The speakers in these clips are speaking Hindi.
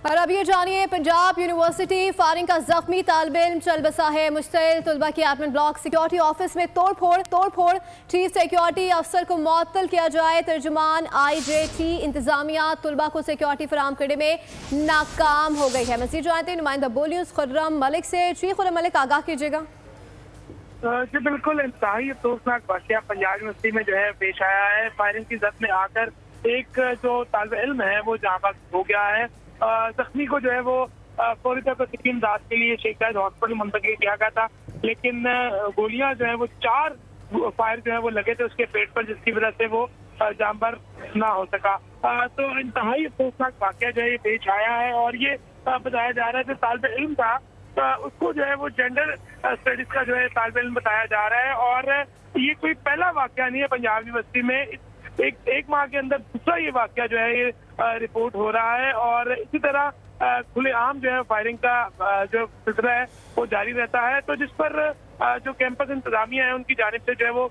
और अब ये जानिए, पंजाब यूनिवर्सिटी फायरिंग का जख्मी तालिब इल्म चल बसा है मुश्तिल। तुलबा की एडमिन ब्लॉक सिक्योरिटी ऑफिस में तोड़फोड़। चीफ सिक्योरिटी अफसर को मुअत्तल किया जाए। तर्जुमान IJT इंतजामिया तुलबा को सिक्योरिटी फराम करने में नाकाम हो गई है। मज़ीद जानते हैं नुमाइंदा बोल न्यूज़ खुर्रम मलिक से। जी खुर्रम मलिक, आगाह कीजिएगा। जी बिल्कुल, इंतहाई अफसोसनाक वाक़या पंजाब यूनिवर्सिटी में जो है पेश आया है। फायरिंग की जद में आकर एक जो तालिब इल्म है वो जहाँ हो गया है। जख्मी को जो है वो फौरी तौर पर तस्कीन इमदाद के लिए शेख जायद हॉस्पिटल मुंतकिल किया गया था, लेकिन गोलियां जो है वो 4 फायर जो है वो लगे थे उसके पेट पर, जिसकी वजह से वो जानबर ना हो सका। तो इंतहाई अफसोसनाक वाक़या जो है ये पेश आया है और ये बताया जा रहा है कि तालिब इल्म था, उसको जो है वो जेंडर स्टडीज का जो है तालिब इल्म बताया जा रहा है। और ये कोई पहला वाक़या नहीं है पंजाब यूनिवर्सिटी में। एक माह के अंदर दूसरा ये वाक़या जो है ये रिपोर्ट हो रहा है और इसी तरह खुलेआम जो है फायरिंग का जो सिलसिला है वो जारी रहता है। तो जिस पर जो कैंपस इंतजामिया है उनकी जानिब से जो है वो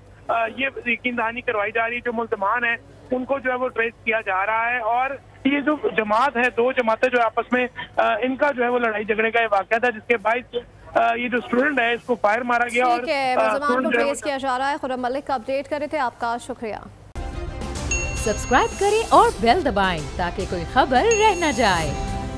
ये यकीन दहानी करवाई जा रही है, जो मुल्ज़मान है उनको जो है वो ट्रेस किया जा रहा है। और ये जो जमात है, 2 जमातें जो आपस में इनका जो है वो लड़ाई झगड़े का वाक़या था, जिसके बाद ये जो स्टूडेंट है इसको फायर मारा गया और मुल्ज़मान को ट्रेस किया जा रहा है। खुर्रम मलिक का अपडेट कर रहे थे, आपका शुक्रिया। सब्सक्राइब करें और बेल दबाएं ताकि कोई खबर रह न जाए।